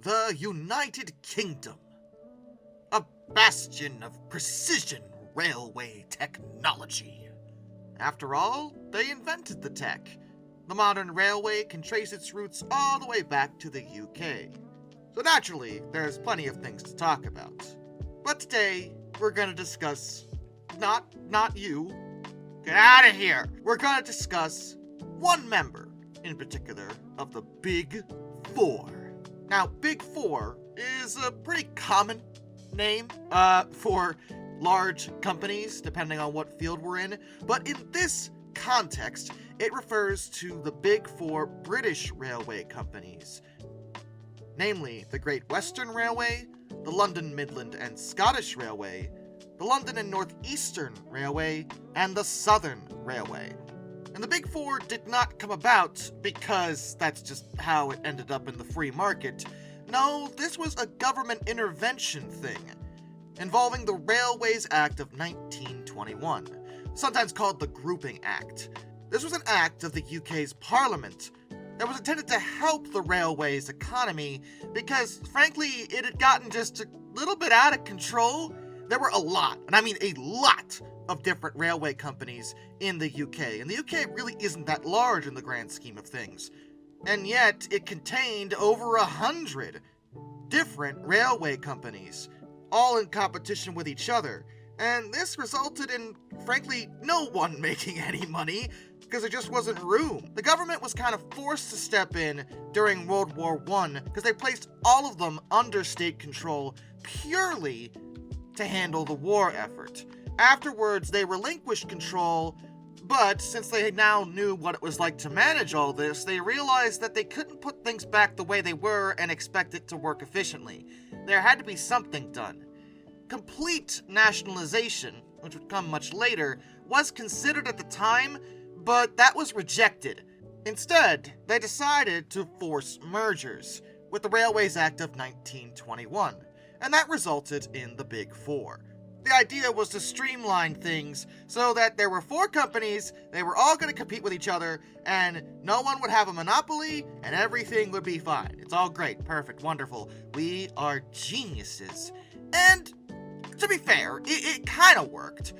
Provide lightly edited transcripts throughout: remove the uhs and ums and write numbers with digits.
The United Kingdom, a bastion of precision railway technology. After all, they invented the tech. The modern railway can trace its roots all the way back to the UK. So naturally, there's plenty of things to talk about. But today, we're gonna discuss... Not you. Get out of here! We're gonna discuss one member, in particular, of the Big Four. Now, Big Four is a pretty common name for large companies, depending on what field we're in, but in this context, it refers to the Big Four British railway companies, namely the Great Western Railway, the London, Midland and Scottish Railway, the London and North Eastern Railway, and the Southern Railway. And the Big Four did not come about because that's just how it ended up in the free market. No, this was a government intervention thing, involving the Railways Act of 1921, sometimes called the Grouping Act. This was an act of the UK's Parliament that was intended to help the railways economy because, frankly, it had gotten just a little bit out of control. There were a lot, and I mean a lot, of different railway companies in the UK, and the UK really isn't that large in the grand scheme of things. And yet, it contained over 100 different railway companies, all in competition with each other, and this resulted in, frankly, no one making any money, because there just wasn't room. The government was kind of forced to step in during World War I, because they placed all of them under state control purely to handle the war effort. Afterwards, they relinquished control, but since they now knew what it was like to manage all this, they realized that they couldn't put things back the way they were and expect it to work efficiently. There had to be something done. Complete nationalization, which would come much later, was considered at the time, but that was rejected. Instead, they decided to force mergers with the Railways Act of 1921, and that resulted in the Big Four. The idea was to streamline things so that there were 4 companies, they were all going to compete with each other, and no one would have a monopoly, and everything would be fine. It's all great, perfect, wonderful. We are geniuses. And, to be fair, it kind of worked.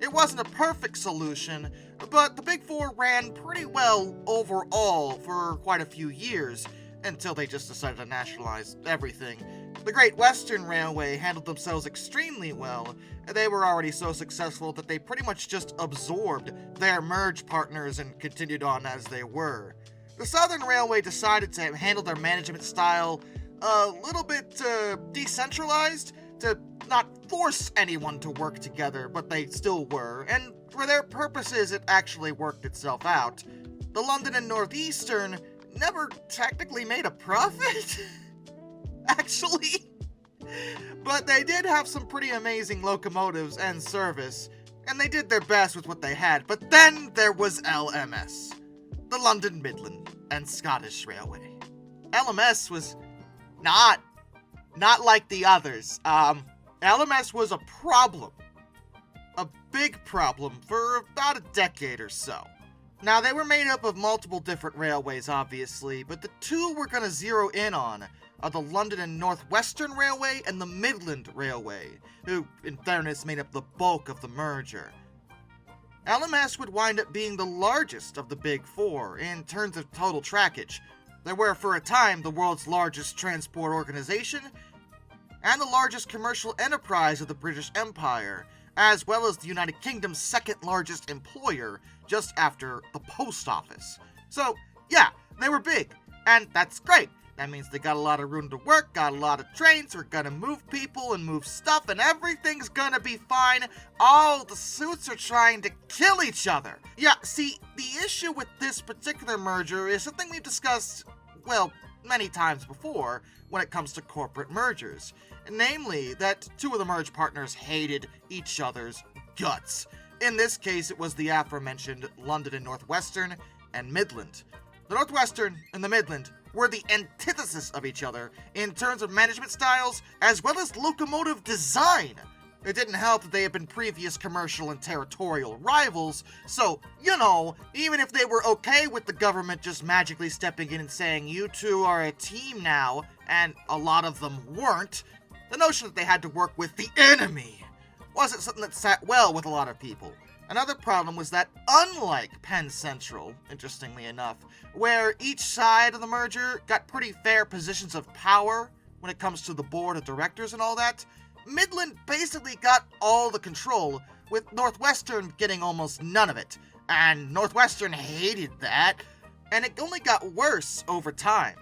It wasn't a perfect solution, but the Big Four ran pretty well overall for quite a few years, until they just decided to nationalize everything. The Great Western Railway handled themselves extremely well. They were already so successful that they pretty much just absorbed their merged partners and continued on as they were. The Southern Railway decided to handle their management style a little bit decentralized, to not force anyone to work together, but they still were, and for their purposes it actually worked itself out. The London and North Eastern never technically made a profit, actually. But they did have some pretty amazing locomotives and service, and they did their best with what they had. But then there was LMS, the London, Midland and Scottish Railway. LMS was not like the others. LMS was a problem. A big problem for about a decade or so. Now, they were made up of multiple different railways, obviously, but the two we're going to zero in on are the London and North Western Railway and the Midland Railway, who, in fairness, made up the bulk of the merger. LMS would wind up being the largest of the Big Four in terms of total trackage. They were, for a time, the world's largest transport organization and the largest commercial enterprise of the British Empire, as well as the United Kingdom's second largest employer, just after the post office. So, yeah, they were big, and that's great. That means they got a lot of room to work, got a lot of trains, we're gonna move people and move stuff, and everything's gonna be fine. All the suits are trying to kill each other. Yeah, see, the issue with this particular merger is something we've discussed, well, many times before when it comes to corporate mergers. Namely, that 2 of the merged partners hated each other's guts. In this case, it was the aforementioned London and North Western and Midland. The Northwestern and the Midland were the antithesis of each other in terms of management styles as well as locomotive design. It didn't help that they had been previous commercial and territorial rivals, so, even if they were okay with the government just magically stepping in and saying, you two are a team now, and a lot of them weren't, the notion that they had to work with the enemy wasn't something that sat well with a lot of people. Another problem was that, unlike Penn Central, interestingly enough, where each side of the merger got pretty fair positions of power when it comes to the board of directors and all that, Midland basically got all the control, with Northwestern getting almost none of it. And Northwestern hated that, and it only got worse over time.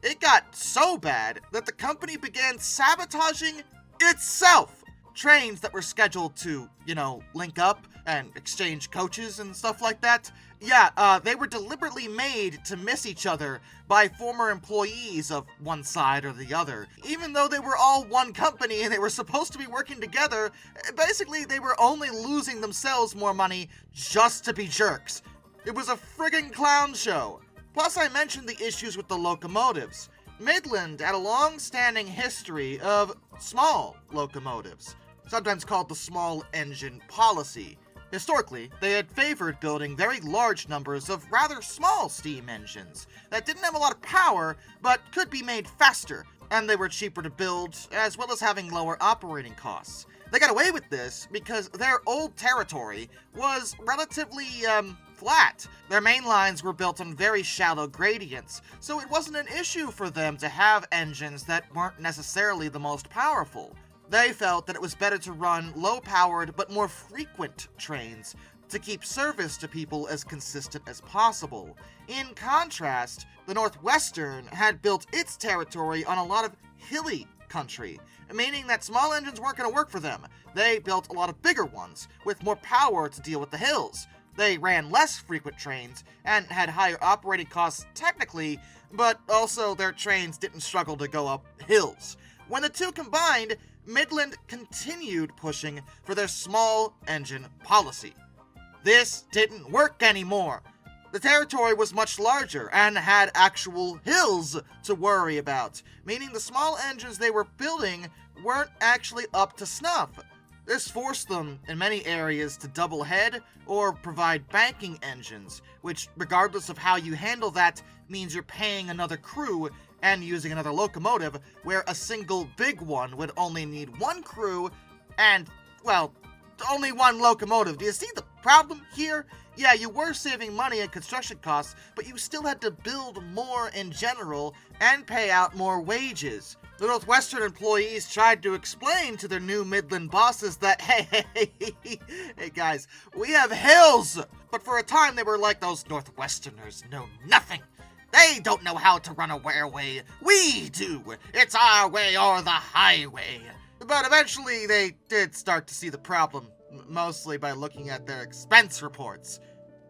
It got so bad that the company began sabotaging itself. Trains that were scheduled to, link up and exchange coaches and stuff like that. Yeah, they were deliberately made to miss each other by former employees of one side or the other. Even though they were all one company and they were supposed to be working together, basically they were only losing themselves more money just to be jerks. It was a friggin' clown show. Plus, I mentioned the issues with the locomotives. Midland had a long-standing history of small locomotives, sometimes called the small engine policy. Historically, they had favored building very large numbers of rather small steam engines that didn't have a lot of power, but could be made faster, and they were cheaper to build, as well as having lower operating costs. They got away with this because their old territory was relatively, flat. Their main lines were built on very shallow gradients, so it wasn't an issue for them to have engines that weren't necessarily the most powerful. They felt that it was better to run low-powered but more frequent trains to keep service to people as consistent as possible. In contrast, the Northwestern had built its territory on a lot of hilly country, meaning that small engines weren't going to work for them. They built a lot of bigger ones, with more power to deal with the hills. They ran less frequent trains and had higher operating costs technically, but also their trains didn't struggle to go up hills. When the two combined, Midland continued pushing for their small engine policy. This didn't work anymore. The territory was much larger and had actual hills to worry about, meaning the small engines they were building weren't actually up to snuff. This forced them, in many areas, to double head or provide banking engines, which, regardless of how you handle that, means you're paying another crew and using another locomotive, where a single big one would only need one crew and, well, only one locomotive. Do you see the problem here? Yeah, you were saving money and construction costs, but you still had to build more in general and pay out more wages. The Northwestern employees tried to explain to their new Midland bosses that, hey guys, we have hills! But for a time they were like, those Northwesterners know nothing. They don't know how to run a railway. We do. It's our way or the highway. But eventually they did start to see the problem, mostly by looking at their expense reports.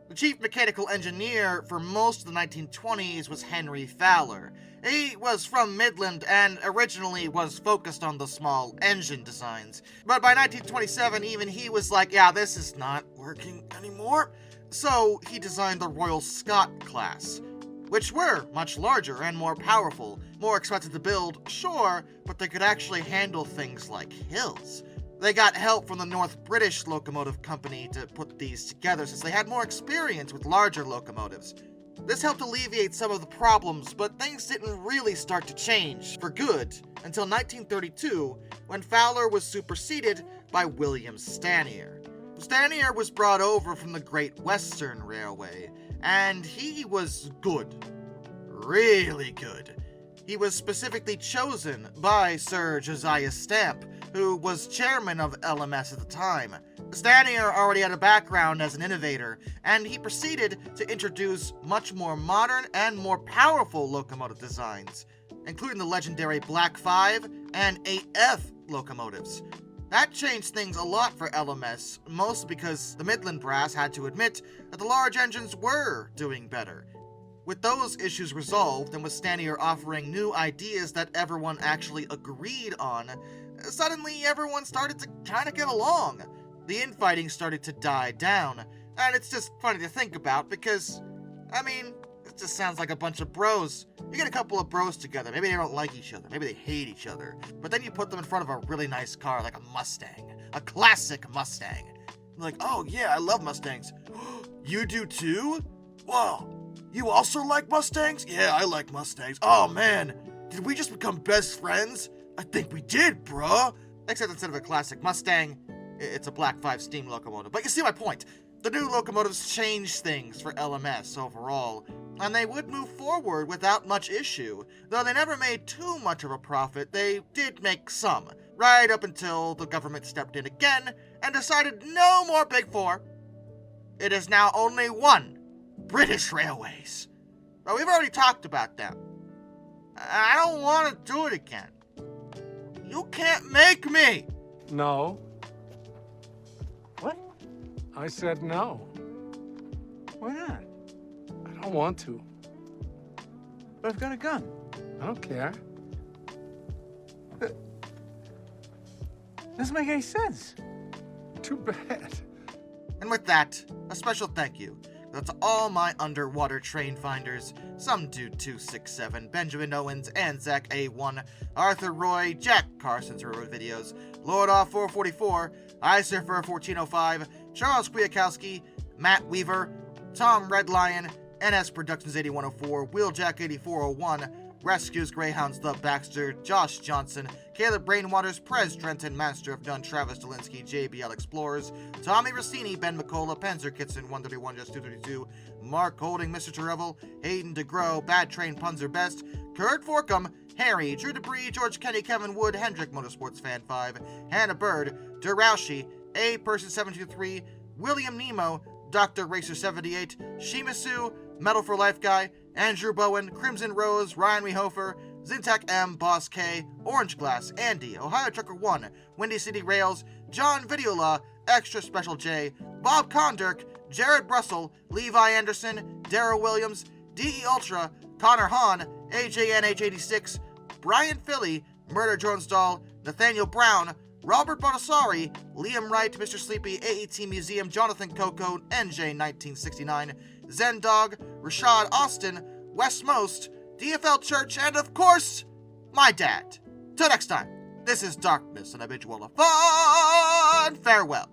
The chief mechanical engineer for most of the 1920s was Henry Fowler. He was from Midland and originally was focused on the small engine designs. But by 1927, even he was like, yeah, this is not working anymore. So he designed the Royal Scot class, which were much larger and more powerful, more expensive to build, sure, but they could actually handle things like hills. They got help from the North British Locomotive Company to put these together since they had more experience with larger locomotives. This helped alleviate some of the problems, but things didn't really start to change for good until 1932, when Fowler was superseded by William Stanier. Stanier was brought over from the Great Western Railway, and he was good. Really good. He was specifically chosen by Sir Josiah Stamp, who was chairman of LMS at the time. Stanier already had a background as an innovator, and he proceeded to introduce much more modern and more powerful locomotive designs, including the legendary Black 5 and 8F locomotives. That changed things a lot for LMS, mostly because the Midland brass had to admit that the large engines were doing better. With those issues resolved, and with Stanier offering new ideas that everyone actually agreed on, suddenly everyone started to kind of get along. The infighting started to die down, and it's just funny to think about because, it just sounds like a bunch of bros. You get a couple of bros together, maybe they don't like each other, maybe they hate each other, but then you put them in front of a really nice car like a Mustang, a classic Mustang. I'm like, oh yeah, I love Mustangs. You do too? Wow, you also like Mustangs? Yeah, I like Mustangs. Oh man, did we just become best friends? I think we did, bruh. Except instead of a classic Mustang, it's a Black 5 steam locomotive. But you see my point. The new locomotives changed things for LMS overall, and they would move forward without much issue. Though they never made too much of a profit, they did make some, right up until the government stepped in again and decided no more Big Four. It is now only one, British Railways. But we've already talked about them. I don't want to do it again. You can't make me! No. What? I said no. Why not? I don't want to. But I've got a gun. I don't care. Doesn't make any sense. Too bad. And with that, a special thank you to all my underwater train finders, some Dude 267, Benjamin Owens, and Zach A1, Arthur Roy, Jack Carson's Railroad Videos, Lord Off 444, iSurfer 1405, Charles Kwiatkowski, Matt Weaver, Tom Red Lion, NS Productions 8104, Wheeljack 8401, Rescues Greyhounds The Baxter, Josh Johnson, Caleb Brainwaters, Prez Trenton, Master of None, Travis Delinsky, JBL Explorers, Tommy Rossini, Ben McCullough, Panzer Kitson 131, Just 232, Mark Holding, Mr. Terevel, Hayden DeGrow, Bad Train Punzer Best, Kurt Forkum, Harry, Drew Debris, George Kenny, Kevin Wood, Hendrick Motorsports Fan 5, Hannah Bird, Duraushi, A Person 723, William Nemo, Dr. Racer 78, Shimasu, Metal for Life Guy, Andrew Bowen, Crimson Rose, Ryan Wehofer, Zintac M, Boss K, Orange Glass, Andy, Ohio Trucker 1, Windy City Rails, John Videola, Extra Special J, Bob Condirk, Jared Russell, Levi Anderson, Darrell Williams, DE Ultra, Connor Hahn, AJNH86, Brian Philly, Murder Jonesdahl, Nathaniel Brown, Robert Bonasari, Liam Wright, Mr. Sleepy, AET Museum, Jonathan Coco, NJ1969, Zen Dog, Rashad Austin, Wes Most, DFL Church, and of course, my dad. Till next time, this is Darkness, and I bid you all a fun farewell.